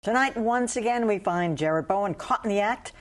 Tonight, once again, we find Jared Bowen caught in the act.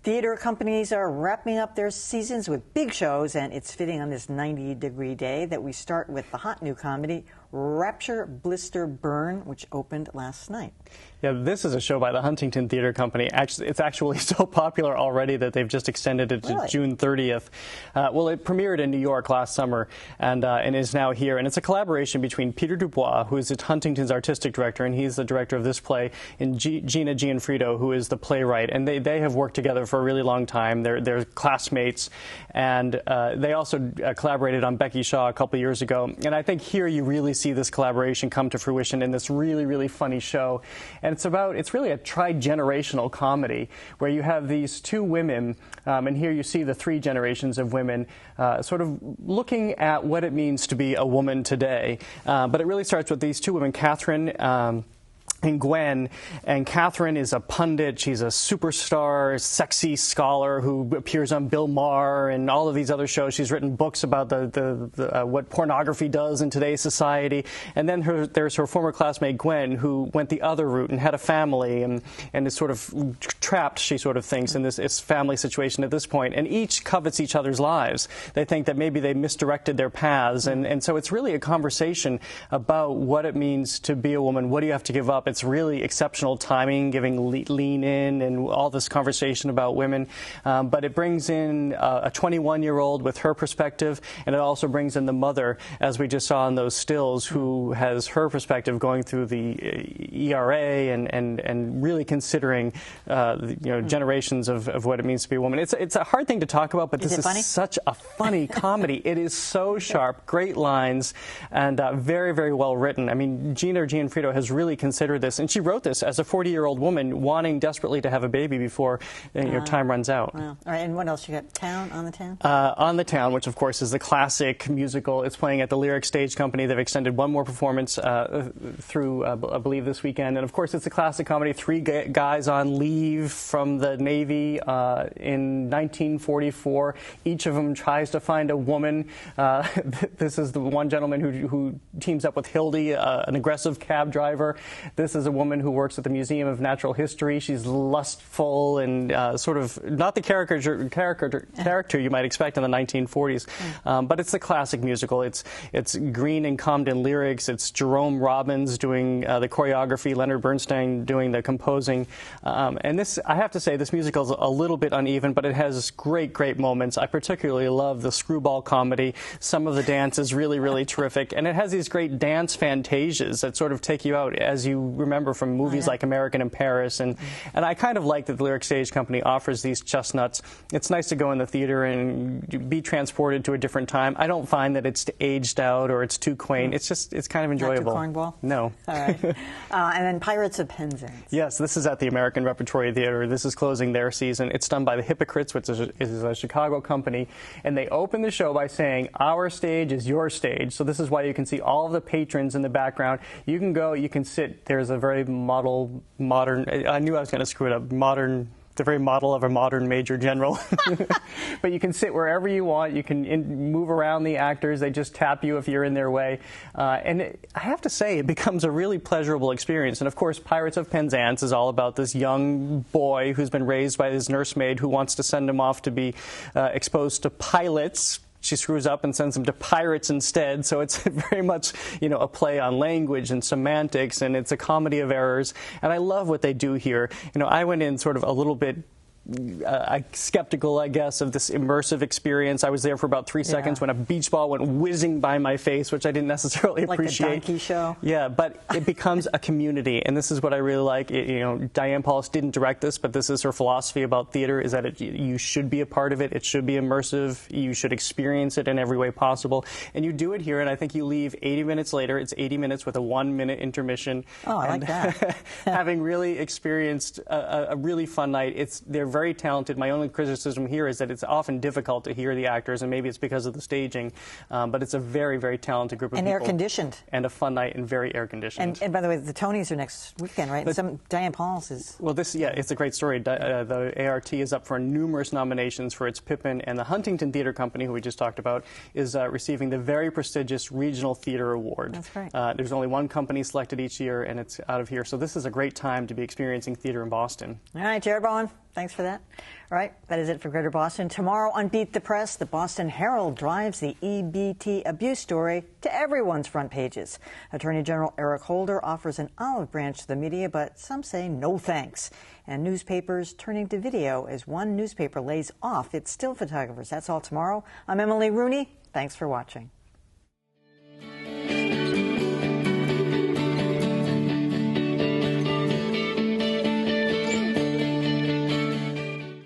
Theater companies are wrapping up their seasons with big shows, and it's fitting on this 90-degree day that we start with the hot new comedy, Rapture, Bluster, Burn, which opened last night. Yeah, this is a show by the Huntington Theater Company. It's actually so popular already that they've just extended it to June 30th. Well, it premiered in New York last summer and is now here. And it's a collaboration between Peter Dubois, who is Huntington's artistic director, and he's the director of this play, and Gina Gianfrido, who is the playwright. And they have worked together for a really long time. They're classmates. And they also collaborated on Becky Shaw a couple years ago. And I think here you really see this collaboration come to fruition in this really, really funny show. And it's really a tri-generational comedy where you have these two women, and here you see the three generations of women sort of looking at what it means to be a woman today. But it really starts with these two women, Catherine and Gwen. And Catherine is a pundit. She's a superstar, sexy scholar who appears on Bill Maher and all of these other shows. She's written books about what pornography does in today's society. And then there's her former classmate Gwen, who went the other route and had a family and is sort of trapped, she sort of thinks, in this family situation at this point. And each covets each other's lives. They think that maybe they misdirected their paths. And so it's really a conversation about what it means to be a woman. What do you have to give up? It's really exceptional timing, giving lean in and all this conversation about women. But it brings in a 21-year-old with her perspective, and it also brings in the mother, as we just saw in those stills, who has her perspective going through the ERA and really considering generations of what it means to be a woman. It's a hard thing to talk about, but this is such a funny comedy. It is so sharp, great lines, and very, very well written. I mean, Gina Gianfrido has really considered this, and she wrote this as a 40-year-old woman wanting desperately to have a baby before time runs out. Wow. All right, and what else you got? Town, On the Town? On the Town, which of course is the classic musical. It's playing at the Lyric Stage Company. They've extended one more performance through, I believe, this weekend. And of course, it's a classic comedy. Three guys on leave from the Navy in 1944. Each of them tries to find a woman. This is the one gentleman who teams up with Hildy, an aggressive cab driver. This is a woman who works at the Museum of Natural History. She's lustful and sort of not the character you might expect in the 1940s. But it's a classic musical. It's Green and Comden lyrics. It's Jerome Robbins doing the choreography, Leonard Bernstein doing the composing. And this, I have to say, this musical is a little bit uneven, but it has great, great moments. I particularly love the screwball comedy. Some of the dance is really, really terrific. And it has these great dance fantasias that sort of take you out, as you remember from movies like American in Paris. And I kind of like that the Lyric Stage Company offers these chestnuts. It's nice to go in the theater and be transported to a different time. I don't find that it's aged out or it's too quaint. It's kind of enjoyable. Not too cornball? No. All right. And then Pirates of Penzance. Yes, this is at the American Repertory Theater. This is closing their season. It's done by the Hypocrites, which is a Chicago company. And they open the show by saying, "Our stage is your stage." So this is why you can see all of the patrons in the background. You can go, you can sit. There's a very modern, I knew I was going to screw it up, the very model of a modern major general. But you can sit wherever you want. You can move around the actors. They just tap you if you're in their way. I have to say, it becomes a really pleasurable experience. And of course, Pirates of Penzance is all about this young boy who's been raised by his nursemaid who wants to send him off to be exposed to pilots. She screws up and sends him to pirates instead. So it's very much, a play on language and semantics, and it's a comedy of errors. And I love what they do here. I went in sort of a little bit skeptical, I guess, of this immersive experience. I was there for about 3 seconds when a beach ball went whizzing by my face, which I didn't necessarily appreciate. Like the Donkey Show? Yeah, but it becomes a community, and this is what I really like. Diane Paulus didn't direct this, but this is her philosophy about theater, is that you should be a part of it. It should be immersive. You should experience it in every way possible. And you do it here, and I think you leave 80 minutes later. It's 80 minutes with a 1-minute intermission. Oh, I like that. Having really experienced a really fun night. They're very talented. My only criticism here is that it's often difficult to hear the actors, and maybe it's because of the staging. But it's a very, very talented group of people. And air-conditioned. And a fun night and very air-conditioned. And by the way, the Tonys are next weekend, right? Diane Pauls is... Well, it's a great story. The ART is up for numerous nominations for its Pippin, and the Huntington Theatre Company, who we just talked about, is receiving the very prestigious Regional Theatre Award. That's right. There's only one company selected each year, and it's out of here. So this is a great time to be experiencing theatre in Boston. All right, Jared Bowen, thanks for that. All right, that is it for Greater Boston. Tomorrow on Beat the Press, the Boston Herald drives the EBT abuse story to everyone's front pages. Attorney General Eric Holder offers an olive branch to the media, but some say no thanks. And newspapers turning to video as one newspaper lays off its still photographers. That's all tomorrow. I'm Emily Rooney. Thanks for watching.